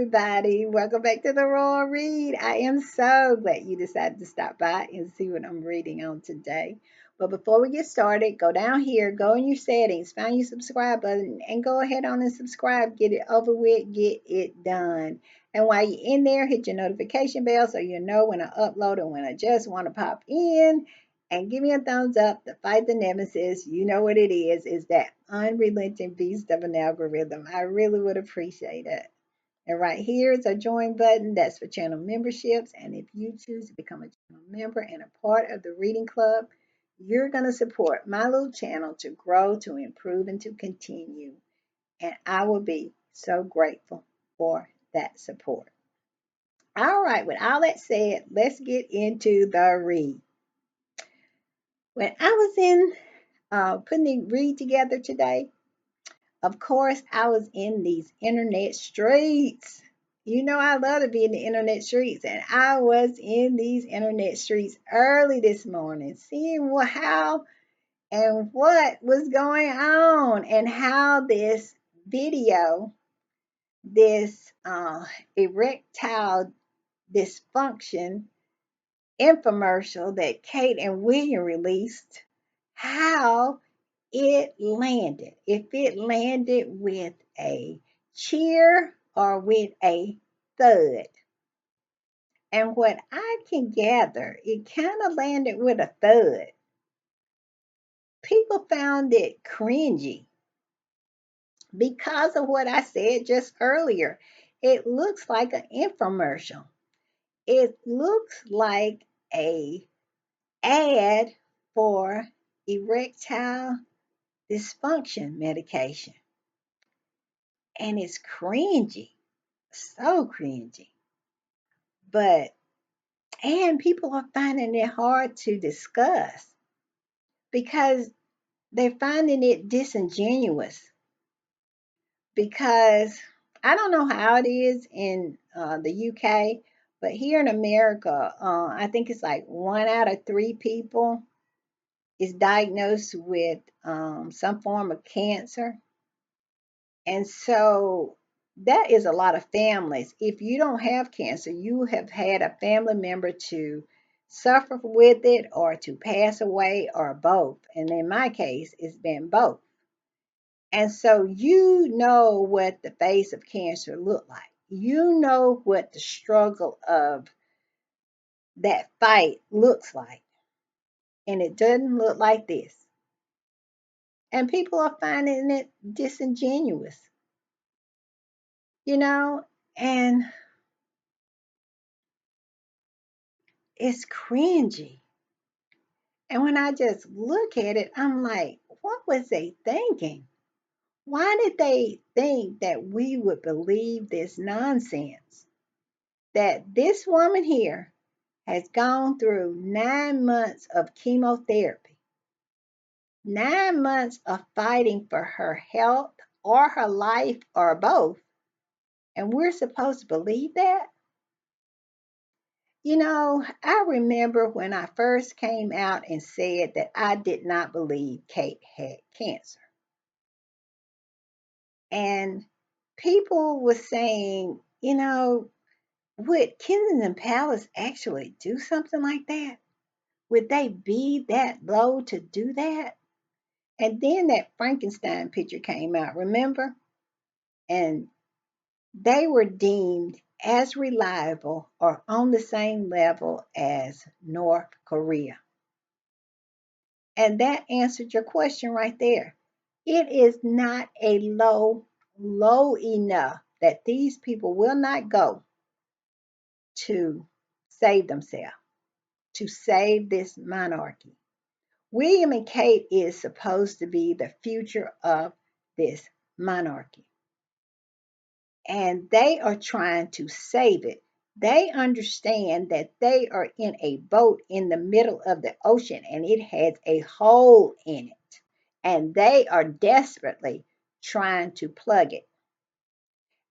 everybody. Welcome back to the Royal Read. I am so glad you decided to stop by and see what I'm reading on today. But before we get started, go down here, go in your settings, find your subscribe button, and go ahead on and subscribe. Get it over with, get it done. And while you're in there, hit your notification bell so you know when I upload and when I just want to pop in. And give me a thumbs up to fight the nemesis. You know what it is that unrelenting beast of an algorithm. I really would appreciate it. And right here is a join button. That's for channel memberships. And if you choose to become a channel member and a part of the reading club, you're going to support my little channel to grow, to improve, and to continue. And I will be so grateful for that support. All right, with all that said, let's get into the read. When I was in putting the read together today, of course, I was in these internet streets. You know, I love to be in the internet streets, and I was in these internet streets early this morning, seeing how and what was going on, and how this video, this erectile dysfunction infomercial that Kate and William released, how it landed. If it landed with a cheer or with a thud. And what I can gather, it kind of landed with a thud. People found it cringy because of what I said just earlier. It looks like an infomercial. It looks like a ad for erectile dysfunction medication. And it's cringy, so cringy. But, and people are finding it hard to discuss because they're finding it disingenuous. Because I don't know how it is in the UK, but here in America, I think it's like 1 out of 3 people is diagnosed with some form of cancer. And so that is a lot of families. If you don't have cancer, you have had a family member to suffer with it or to pass away or both. And in my case, it's been both. And so you know what the face of cancer looked like. You know what the struggle of that fight looks like. And it doesn't look like this. And people are finding it disingenuous, you know, and it's cringy. And when I just look at it, I'm like, what was they thinking? Why did they think that we would believe this nonsense? That this woman here has gone through 9 months of chemotherapy, 9 months of fighting for her health or her life or both, and we're supposed to believe that? You know, I remember when I first came out and said that I did not believe Kate had cancer. And people were saying, you know, would Kensington Palace actually do something like that? Would they be that low to do that? And then that Frankenstein picture came out, remember? And they were deemed as reliable or on the same level as North Korea. And that answered your question right there. It is not a low enough that these people will not go to save themselves, to save this monarchy. William and Kate is supposed to be the future of this monarchy. And they are trying to save it. They understand that they are in a boat in the middle of the ocean and it has a hole in it. And they are desperately trying to plug it.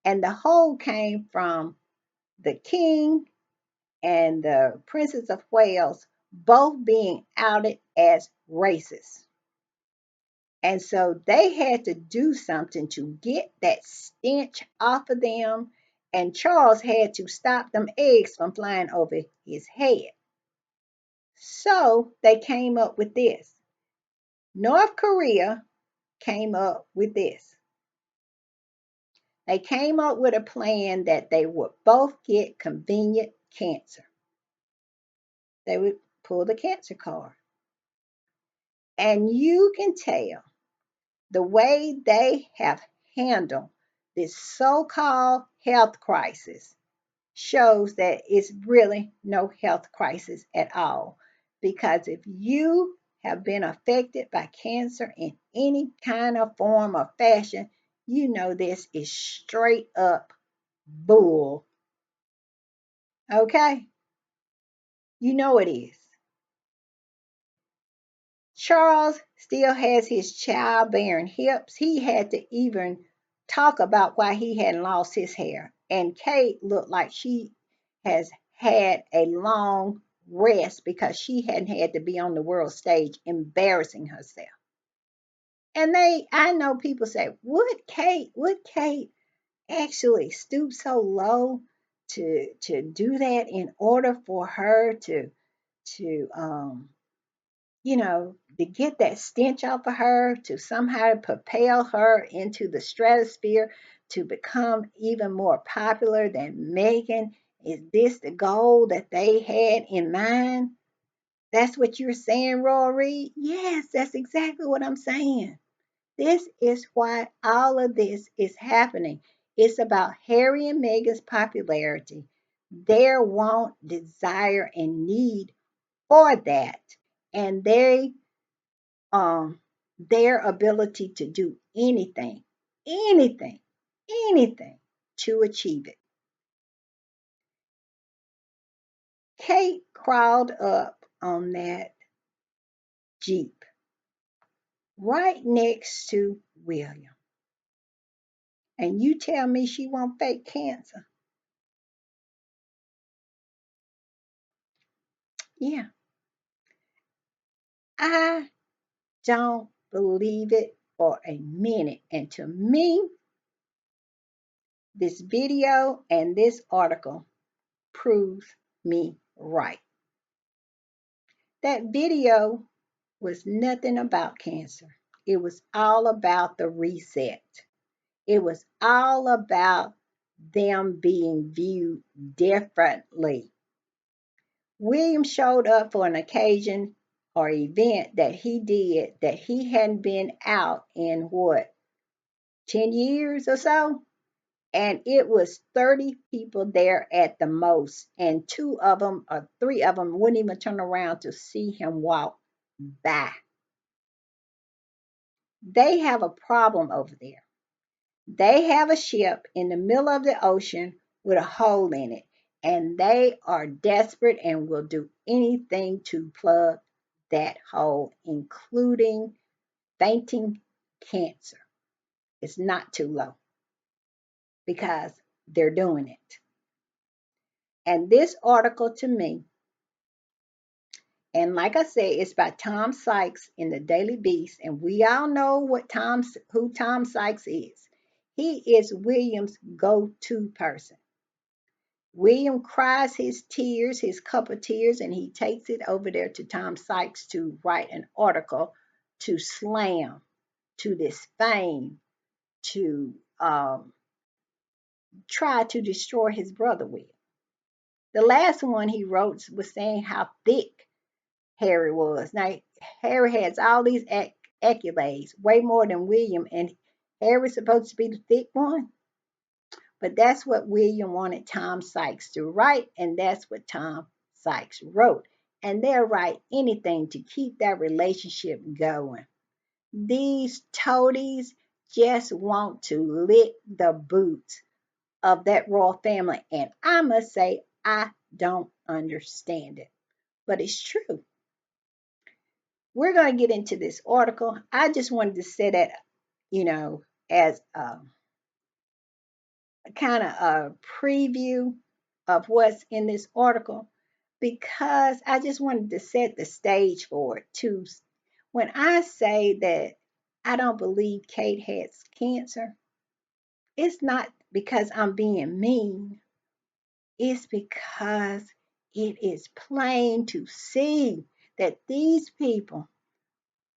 And the hole came from the king and the Princess of Wales both being outed as racist. And so they had to do something to get that stench off of them And Charles had to stop them eggs from flying over his head. So they came up with this. North Korea came up with this. They came up with a plan that they would both get convenient cancer. They would pull the cancer card. And you can tell the way they have handled this so called health crisis shows that it's really no health crisis at all. Because if you have been affected by cancer in any kind of form or fashion, you know this is straight up bull. Okay? You know it is. Charles still has his childbearing hips. He had to even talk about why he hadn't lost his hair. And Kate looked like she has had a long rest because she hadn't had to be on the world stage embarrassing herself. And I know people say, would Kate actually stoop so low to do that in order for her to to get that stench off of her, to somehow propel her into the stratosphere, to become even more popular than Meghan? Is this the goal that they had in mind? That's what you're saying, Rory? Yes, that's exactly what I'm saying. This is why all of this is happening. It's about Harry and Meghan's popularity, their want, desire, and need for that, and um their ability to do anything, anything to achieve it. Kate crawled up on that Jeep right next to William. And you tell me she won't fake cancer? Yeah, I don't believe it for a minute. And to me, this video and this article proves me right. That video was nothing about cancer. It was all about the reset. It was all about them being viewed differently. William showed up for an occasion or event that he did that he hadn't been out in what, 10 years or so? And it was 30 people there at the most. And two of them or three of them wouldn't even turn around to see him walk by. They have a problem over there. They have a ship in the middle of the ocean with a hole in it, and they are desperate and will do anything to plug that hole, including fainting cancer. It's not too low because they're doing it. And this article to me, and like I said, it's by Tom Sykes in the Daily Beast, and we all know who Tom Sykes is. He is William's go-to person. William cries his tears, his cup of tears, and he takes it over there to Tom Sykes to write an article to slam, to this fame, to try to destroy his brother with. The last one he wrote was saying how thick Harry was. Now, Harry has all these accolades, way more than William, and Harry's supposed to be the thick one. But that's what William wanted Tom Sykes to write, and that's what Tom Sykes wrote. And they'll write anything to keep that relationship going. These toadies just want to lick the boots of that royal family. And I must say, I don't understand it. But it's true. We're going to get into this article. I just wanted to say that, as kind of a preview of what's in this article because I just wanted to set the stage for it too. When I say that I don't believe Kate has cancer, it's not because I'm being mean. It's because it is plain to see that these people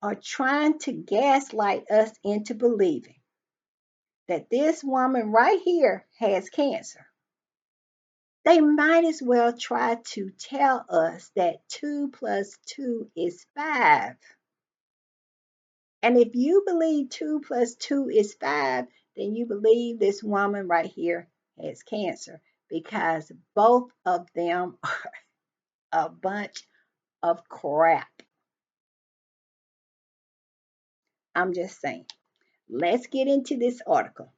are trying to gaslight us into believing that this woman right here has cancer. They might as well try to tell us that 2 plus 2 is 5. And if you believe 2 plus 2 is 5, then you believe this woman right here has cancer because both of them are a bunch of crap. I'm just saying. Let's get into this article.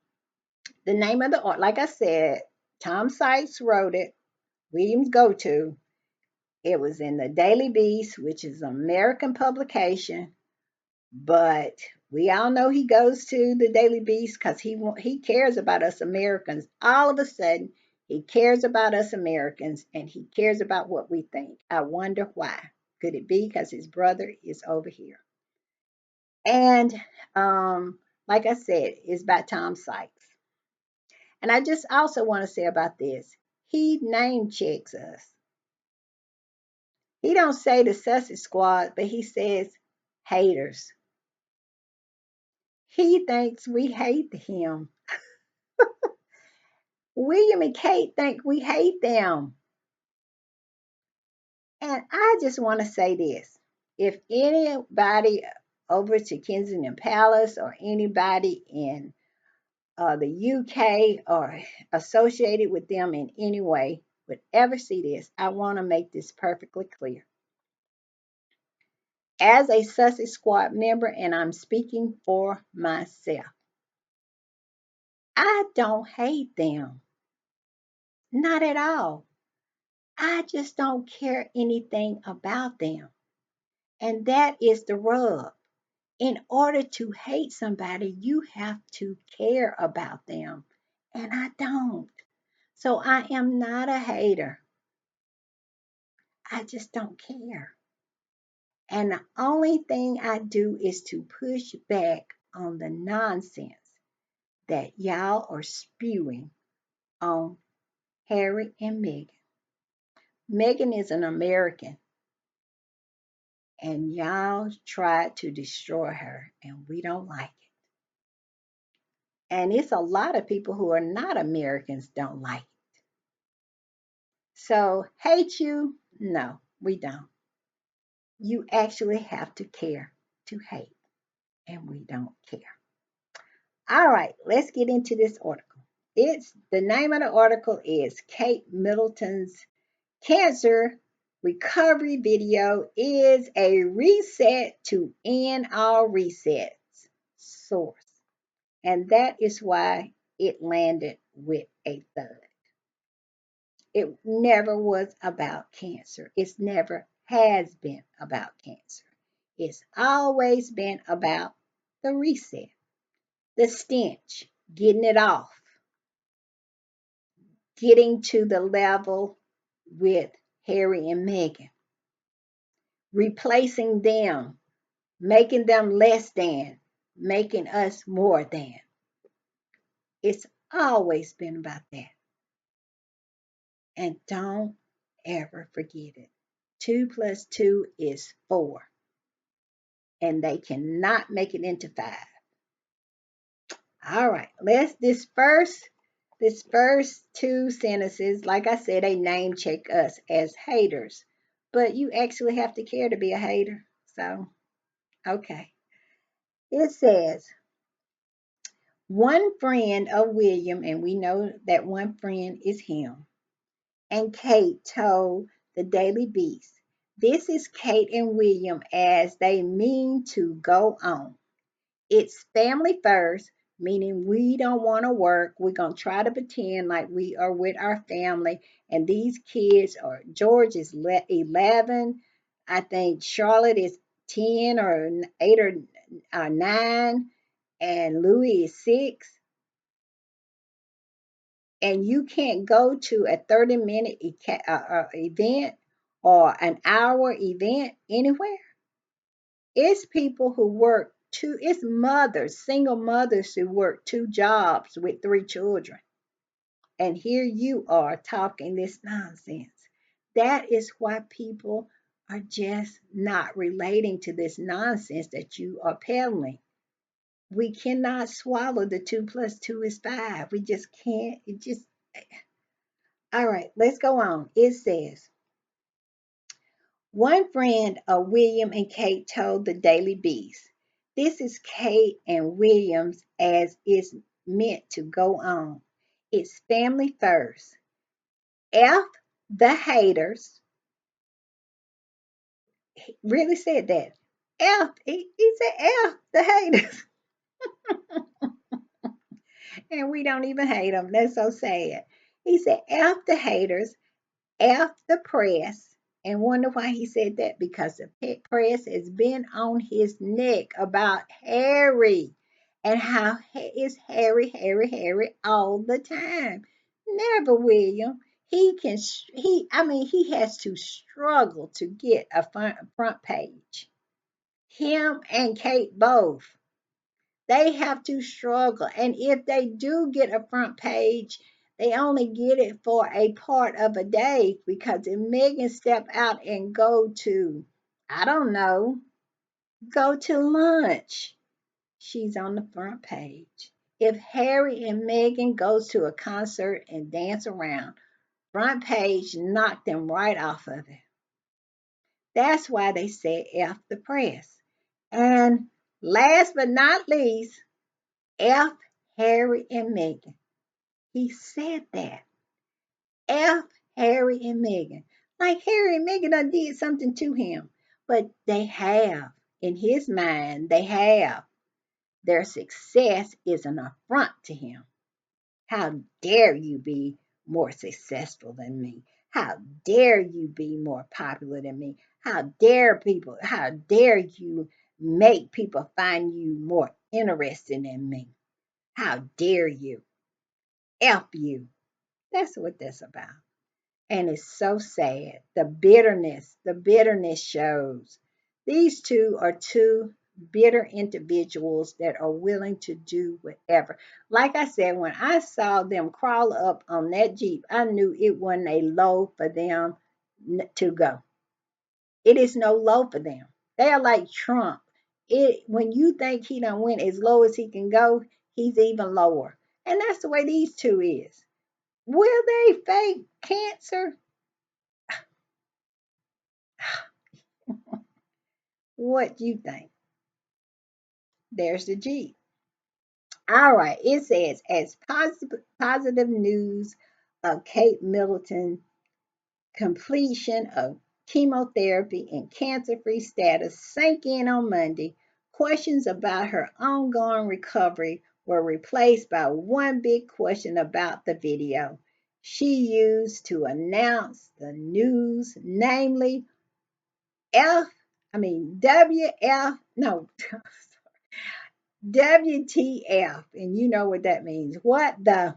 The name of the article, like I said, Tom Sykes wrote it, Williams go to. It was in the Daily Beast, which is an American publication, but we all know he goes to the Daily Beast because he cares about us Americans. All of a sudden, he cares about us Americans and he cares about what we think. I wonder why. Could it be because his brother is over here? And like I said, it's by Tom Sykes. And I just also want to say about this. He name checks us. He don't say the Sussex Squad, but he says haters. He thinks we hate him. William and Kate think we hate them. And I just want to say this. If anybody over to Kensington Palace or anybody in the UK or associated with them in any way would ever see this, I want to make this perfectly clear. As a Sussex Squad member, and I'm speaking for myself, I don't hate them. Not at all. I just don't care anything about them. And that is the rub. In order to hate somebody, you have to care about them. And I don't. So I am not a hater. I just don't care. And the only thing I do is to push back on the nonsense that y'all are spewing on Harry and Meghan. Meghan is an American, and y'all tried to destroy her, and we don't like it. And it's a lot of people who are not Americans don't like it. So, hate you? No, we don't. You actually have to care to hate, and we don't care. All right, let's get into this article. It's the name of the article is Kate Middleton's Cancer Recovery Video is a reset to end all resets. Source. And that is why it landed with a thud. It never was about cancer. It's never has been about cancer. It's always been about the reset, the stench, getting it off, getting to the level with Harry and Meghan, replacing them, making them less than, making us more than. It's always been about that. And don't ever forget it. 2 plus 2 is 4. And they cannot make it into 5. All right, let's this first two sentences, like I said, they name check us as haters. But you actually have to care to be a hater. So, okay. It says, one friend of William, and we know that one friend is him, and Kate told the Daily Beast, this is Kate and William as they mean to go on. It's family first, meaning we don't want to work. We're going to try to pretend like we are with our family. And these kids are, George is 11. I think Charlotte is 10 or 8 or 9. And Louis is 6. And you can't go to a 30-minute event or an hour event anywhere. It's people who it's mothers, single mothers who work 2 jobs with 3 children. And here you are talking this nonsense. That is why people are just not relating to this nonsense that you are peddling. We cannot swallow the 2 plus 2 is 5. We just can't. It just, all right, let's go on. It says, one friend of William and Kate told the Daily Beast, this is Kate and Williams as it's meant to go on. It's family first. F the haters. He really said that. He said F the haters. And we don't even hate them. That's so sad. He said F the haters, F the press. And wonder why he said that? Because the press has been on his neck about Harry and how it's Harry all the time. Never William. He can, he has to struggle to get a front page. Him and Kate both. They have to struggle. And if they do get a front page, they only get it for a part of a day because if Meghan step out and go to, I don't know, go to lunch, she's on the front page. If Harry and Meghan goes to a concert and dance around, front page knocked them right off of it. That's why they said F the press. And last but not least, F Harry and Meghan. He said that. F Harry and Meghan. Like Harry and Meghan done did something to him. But they have. In his mind, they have. Their success is an affront to him. How dare you be more successful than me? How dare you be more popular than me? How dare you make people find you more interesting than me? How dare you? F you. That's what that's about. And it's so sad. The bitterness shows. These two are two bitter individuals that are willing to do whatever. Like I said, when I saw them crawl up on that Jeep, I knew it wasn't a low for them to go. It is no low for them. They are like Trump. When you think he done went as low as he can go, he's even lower. And that's the way these two is. Will they fake cancer? What do you think? There's the G. All right. It says, as positive news of Kate Middleton completion of chemotherapy and cancer-free status sank in on Monday, questions about her ongoing recovery were replaced by one big question about the video she used to announce the news, namely F, WF, no, WTF, and you know what that means. What the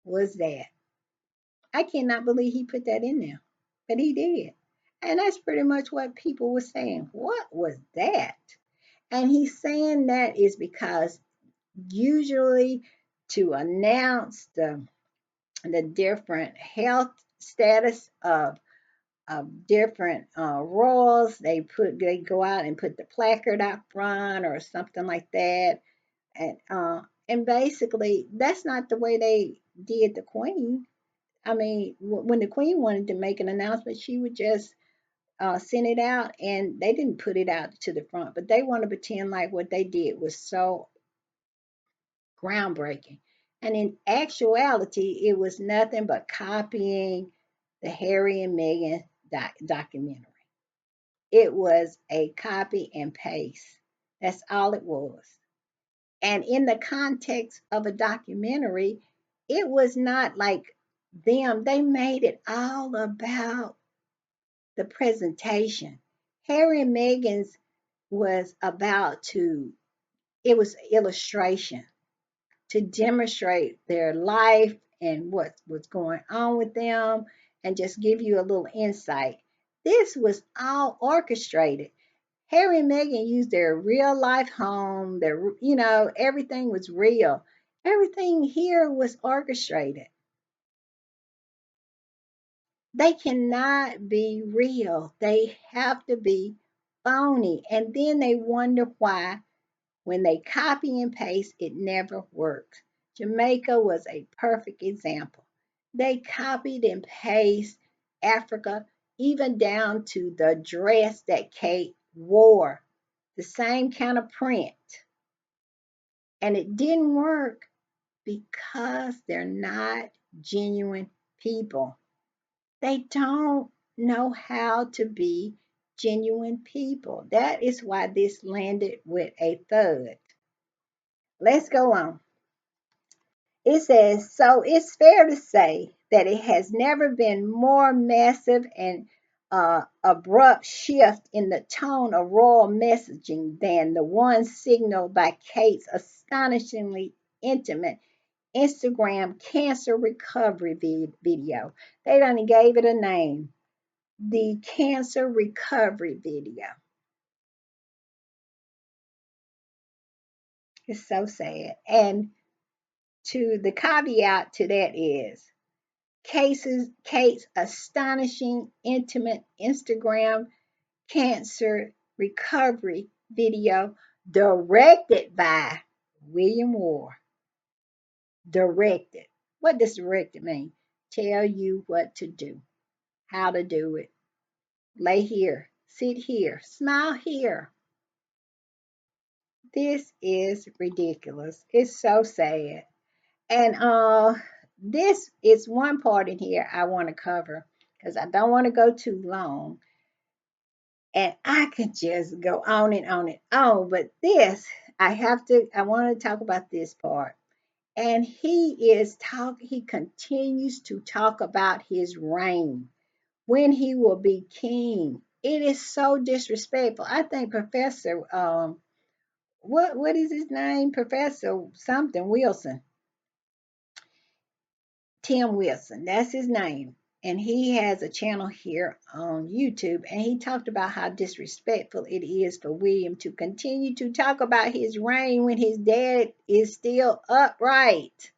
was that? I cannot believe he put that in there, but he did. And that's pretty much what people were saying. What was that? And he's saying that is because usually to announce the different health status of different royals, they go out and put the placard out front or something like that, and basically that's not the way they did the Queen. When the Queen wanted to make an announcement, she would just send it out, and they didn't put it out to the front, but they want to pretend like what they did was so groundbreaking. And in actuality, it was nothing but copying the Harry and Meghan documentary. It was a copy and paste. That's all it was. And in the context of a documentary, it was not like them. They made it all about the presentation. Harry and Meghan's was it was illustration to demonstrate their life and what was going on with them and just give you a little insight. This was all orchestrated. Harry and Meghan used their real life home, everything was real. Everything here was orchestrated. They cannot be real. They have to be phony. And then they wonder why, when they copy and paste, it never works. Jamaica was a perfect example. They copied and pasted Africa, even down to the dress that Kate wore, the same kind of print. And it didn't work because they're not genuine people. They don't know how to be genuine people. That is why this landed with a thud. Let's go on. It says, so it's fair to say that it has never been more massive and abrupt shift in the tone of royal messaging than the one signaled by Kate's astonishingly intimate Instagram cancer recovery video. They done gave it a name, the cancer recovery video. It's so sad. And to the caveat to that is Kate's astonishing intimate Instagram cancer recovery video directed by William Moore. Directed. What does directed mean? Tell you what to do, how to do it. Lay here, sit here, smile here. This is ridiculous. It's so sad. And this is one part in here I want to cover because I don't want to go too long. And I could just go on and on and on, but this I want to talk about this part. And he continues to talk about his reign, when he will be king. It is so disrespectful. I think Professor what is his name? Professor something Wilson. Tim Wilson, that's his name. And he has a channel here on YouTube. And he talked about how disrespectful it is for William to continue to talk about his reign when his dad is still upright.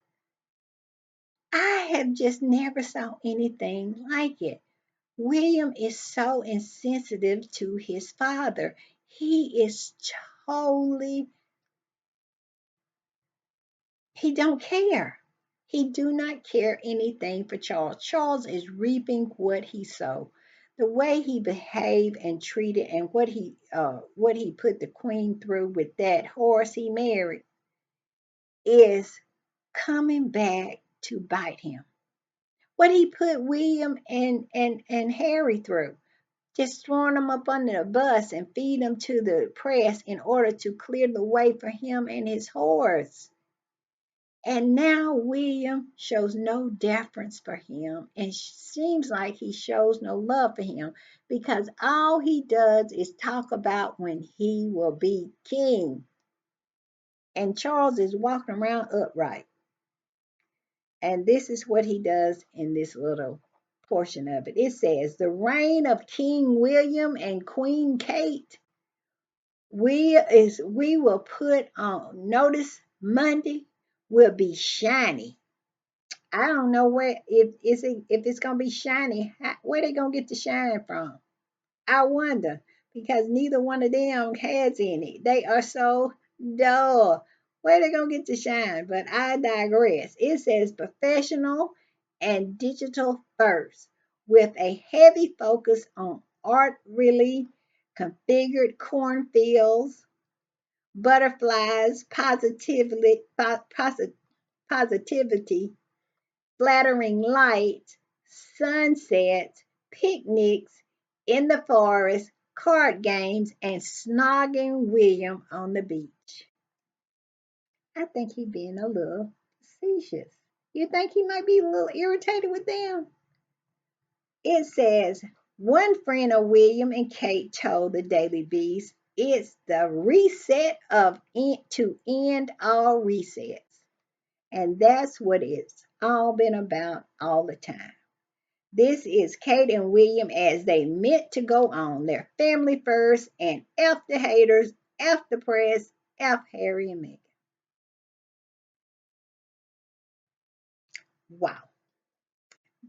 I have just never saw anything like it. William is so insensitive to his father. He is totally, he don't care. He do not care anything for Charles. Charles is reaping what he sowed. The way he behaved and treated, and what he put the queen through with that horse he married, is coming back to bite him. What he put William and Harry through, just throwing them up under the bus and feed them to the press in order to clear the way for him and his horse. And now William shows no deference for him and seems like he shows no love for him, because all he does is talk about when he will be king. And Charles is walking around upright. And this is what he does in this little portion of it. It says, the reign of King William and Queen Kate, we will put on notice Monday, will be shiny. I don't know where, if it's gonna be shiny, where they gonna get the shine from? I wonder, because neither one of them has any. They are so dull. Where they gonna get the shine? But I digress. It says professional and digital first, with a heavy focus on art really configured cornfields, butterflies, positivity, flattering light, sunsets, picnics in the forest, card games, and snogging William on the beach. I think he being a little facetious. You think he might be a little irritated with them? It says, one friend of William and Kate told the Daily Beast, it's the reset to end all resets. And that's what it's all been about all the time. This is Kate and William as they meant to go on. Their family first, and F the haters, F the press, F Harry and Meghan. Wow,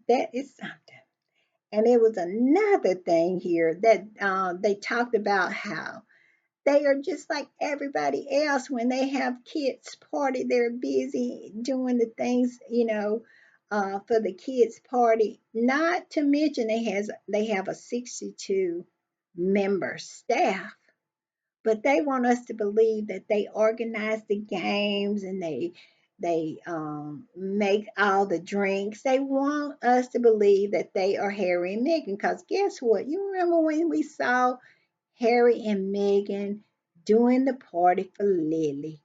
that is something. And it was another thing here that they talked about how they are just like everybody else. When they have kids' party, they're busy doing the things, for the kids' party. Not to mention they have a 62 member staff, but they want us to believe that they organize the games and they make all the drinks. They want us to believe that they are Harry and Meghan. Because guess what? You remember when we saw Harry and Meghan doing the party for Lily?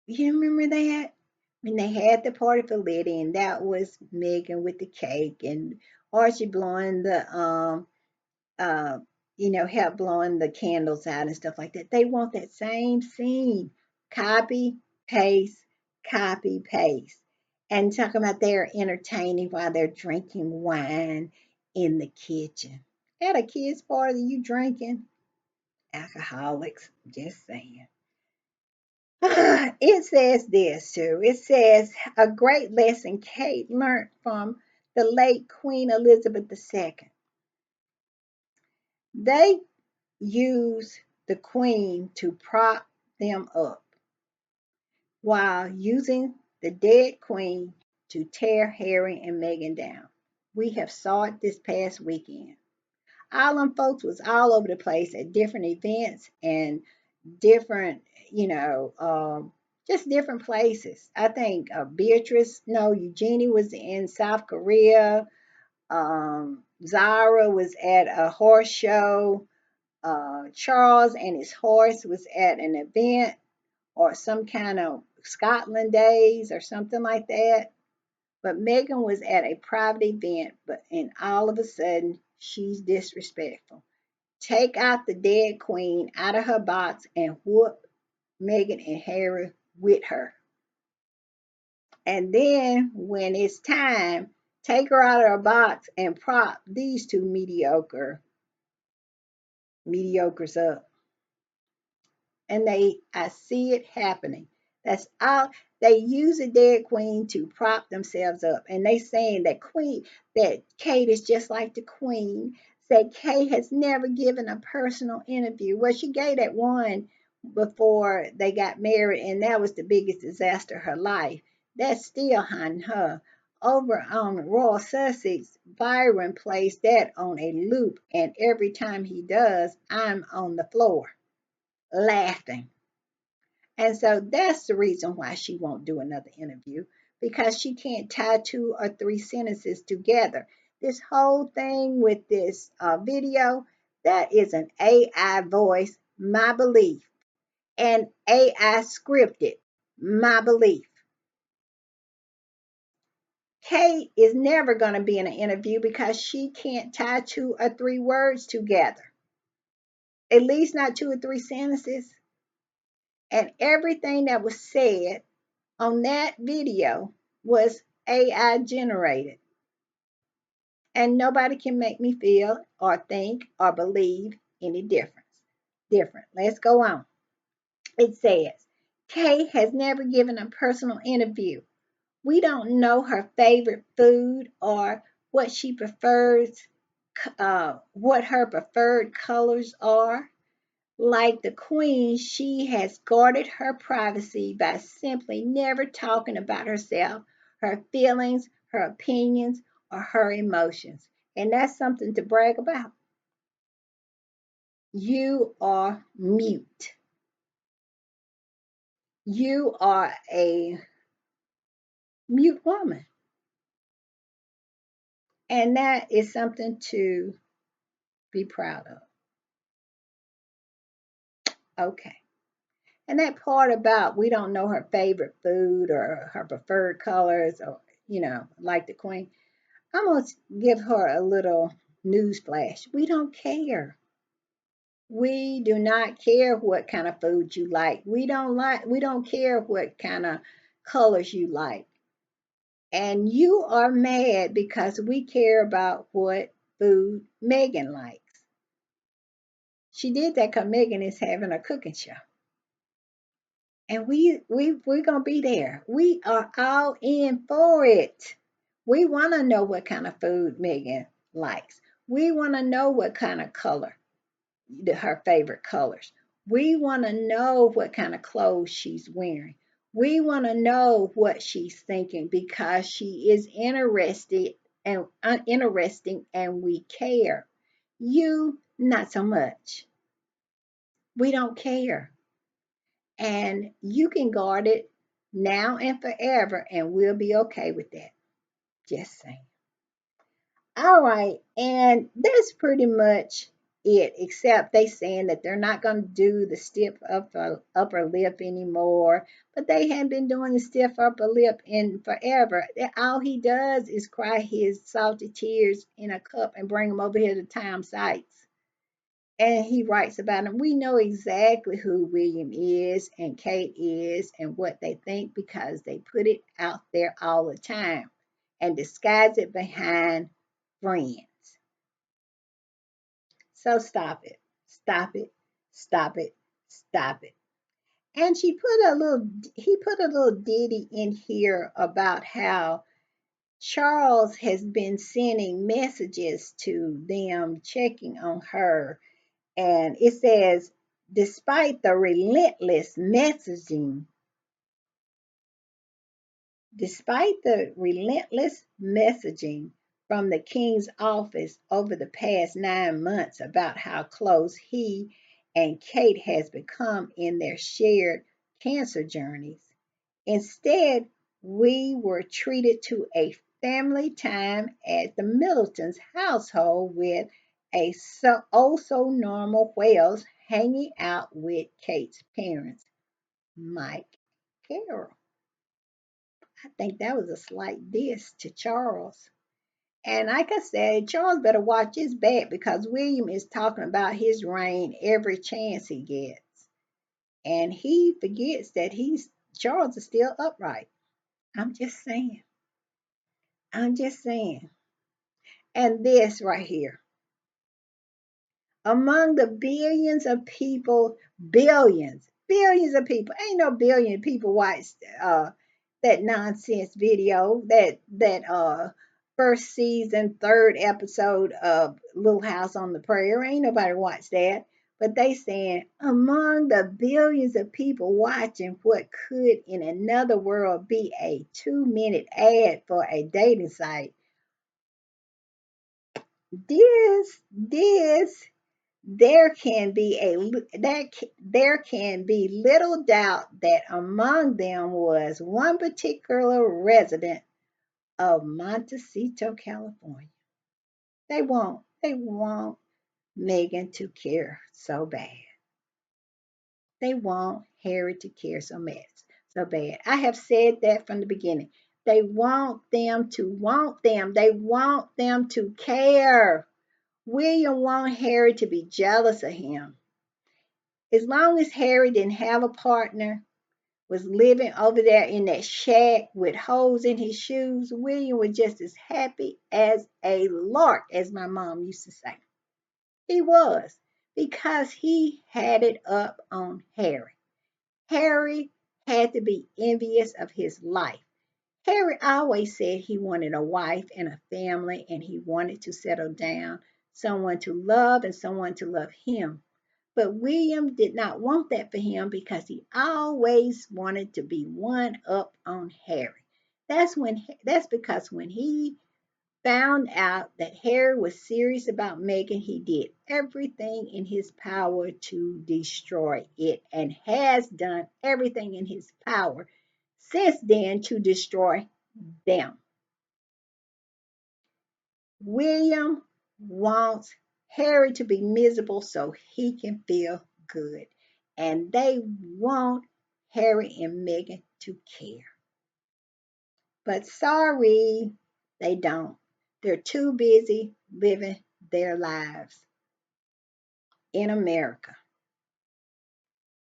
You remember that? When they had the party for Lily, and that was Meghan with the cake and Archie blowing uh, help blowing the candles out and stuff like that. They want that same scene. Copy, paste, copy, paste. And talking about they're entertaining while they're drinking wine in the kitchen. At a kid's party, you drinking? Alcoholics, just saying. It says this too. It says a great lesson Kate learned from the late Queen Elizabeth II. They use the queen to prop them up while using the dead queen to tear Harry and Meghan down. We have saw it this past weekend. All them folks was all over the place at different events and different, you know, just different places. I think Beatrice, no, Eugenie was in South Korea. Zara was at a horse show. Charles and his horse was at an event or some kind of Scotland days or something like that. But Megan was at a private event, and all of a sudden she's disrespectful. Take out the dead queen out of her box and whoop Megan and Harry with her. And then when it's time, take her out of her box and prop these two mediocres up. And I see it happening. That's all. They use a dead queen to prop themselves up, and they saying that Kate is just like the queen. Said Kate has never given a personal interview. Well, she gave that one before they got married, and that was the biggest disaster of her life. That's still haunting her. Over on Royal Sussex, Byron plays that on a loop, and every time he does, I'm on the floor laughing. And so that's the reason why she won't do another interview, because she can't tie two or three sentences together. This whole thing with this video, that is an AI voice, my belief, and AI scripted, my belief. Kate is never going to be in an interview because she can't tie two or three words together, at least not two or three sentences. And everything that was said on that video was AI generated. And nobody can make me feel or think or believe any different. Let's go on. It says, Kay has never given a personal interview. We don't know her favorite food or what she prefers, what her preferred colors are. Like the queen, she has guarded her privacy by simply never talking about herself, her feelings, her opinions, or her emotions. And that's something to brag about. You are mute. You are a mute woman. And that is something to be proud of. Okay. And that part about we don't know her favorite food or her preferred colors or, like the queen, I'm going to give her a little news flash. We don't care. We do not care what kind of food you like. We don't care what kind of colors you like. And you are mad because we care about what food Megan likes. She did that because Megan is having a cooking show. And we're gonna be there. We are all in for it. We want to know what kind of food Megan likes. We want to know what kind of color, her favorite colors. We want to know what kind of clothes she's wearing. We want to know what she's thinking because she is interested and uninteresting and we care. You, not so much. We don't care. And you can guard it now and forever, and we'll be okay with that. Just saying. All right, and that's pretty much it, except they saying that they're not going to do the stiff upper lip anymore, but they haven't been doing the stiff upper lip in forever. All he does is cry his salty tears in a cup and bring them over here to Time Sites. And he writes about them. We know exactly who William is and Kate is and what they think because they put it out there all the time and disguise it behind friends. So stop it. Stop it. Stop it. Stop it. And he put a little ditty in here about how Charles has been sending messages to them, checking on her. And it says, despite the relentless messaging from the king's office over the past 9 months about how close he and Kate has become in their shared cancer journeys, instead we were treated to a family time at the Middleton's household with a so normal Wales hanging out with Kate's parents, Mike Carroll. I think that was a slight diss to Charles. And like I said, Charles better watch his back because William is talking about his reign every chance he gets. And he forgets that Charles is still upright. I'm just saying. I'm just saying. And this right here. Among the billions of people, ain't no billion people watched that nonsense video, that first season, third episode of Little House on the Prairie. Ain't nobody watched that. But they saying among the billions of people watching what could in another world be a 2-minute ad for a dating site. This there can be there can be little doubt that among them was one particular resident of Montecito, California. They want Meghan to care so bad. They want Harry to care so bad. I have said that from the beginning. They want them to want them. They want them to care. William wants Harry to be jealous of him. As long as Harry didn't have a partner, was living over there in that shack with holes in his shoes, William was just as happy as a lark, as my mom used to say. He was, because he had it up on Harry. Harry had to be envious of his life. Harry always said he wanted a wife and a family and he wanted to settle down, someone to love and someone to love him. But William did not want that for him because he always wanted to be one up on Harry. That's because when he found out that Harry was serious about Meghan, he did everything in his power to destroy it and has done everything in his power since then to destroy them. William wants Harry to be miserable so he can feel good. And they want Harry and Meghan to care. But sorry, they don't. They're too busy living their lives in America.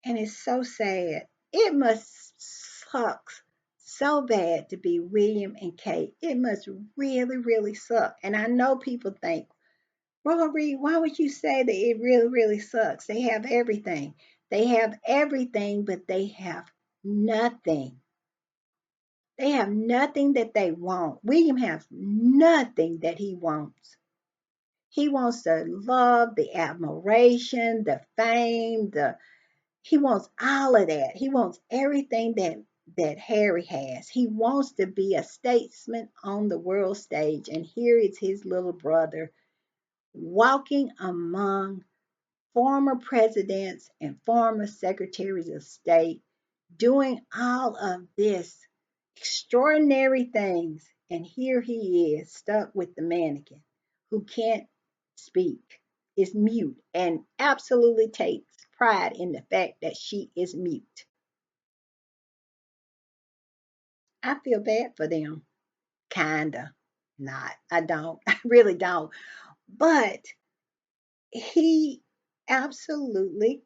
And it's so sad. It must suck so bad to be William and Kate. It must really, really suck. And I know people think, Rory, why would you say that it really, really sucks? They have everything. They have everything, but they have nothing. They have nothing that they want. William has nothing that he wants. He wants the love, the admiration, the fame, the he wants all of that. He wants everything that Harry has. He wants to be a statesman on the world stage. And here is his little brother walking among former presidents and former secretaries of state, doing all of this extraordinary things. And here he is stuck with the mannequin who can't speak, is mute, and absolutely takes pride in the fact that she is mute. I feel bad for them. Kinda. Not. I don't. I really don't. But he absolutely,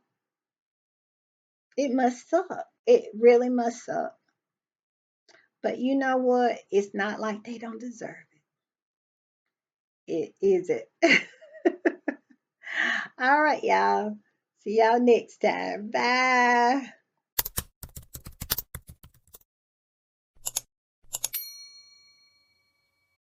it must suck. It really must suck. But you know what? It's not like they don't deserve it. It is it. All right, y'all. See y'all next time. Bye.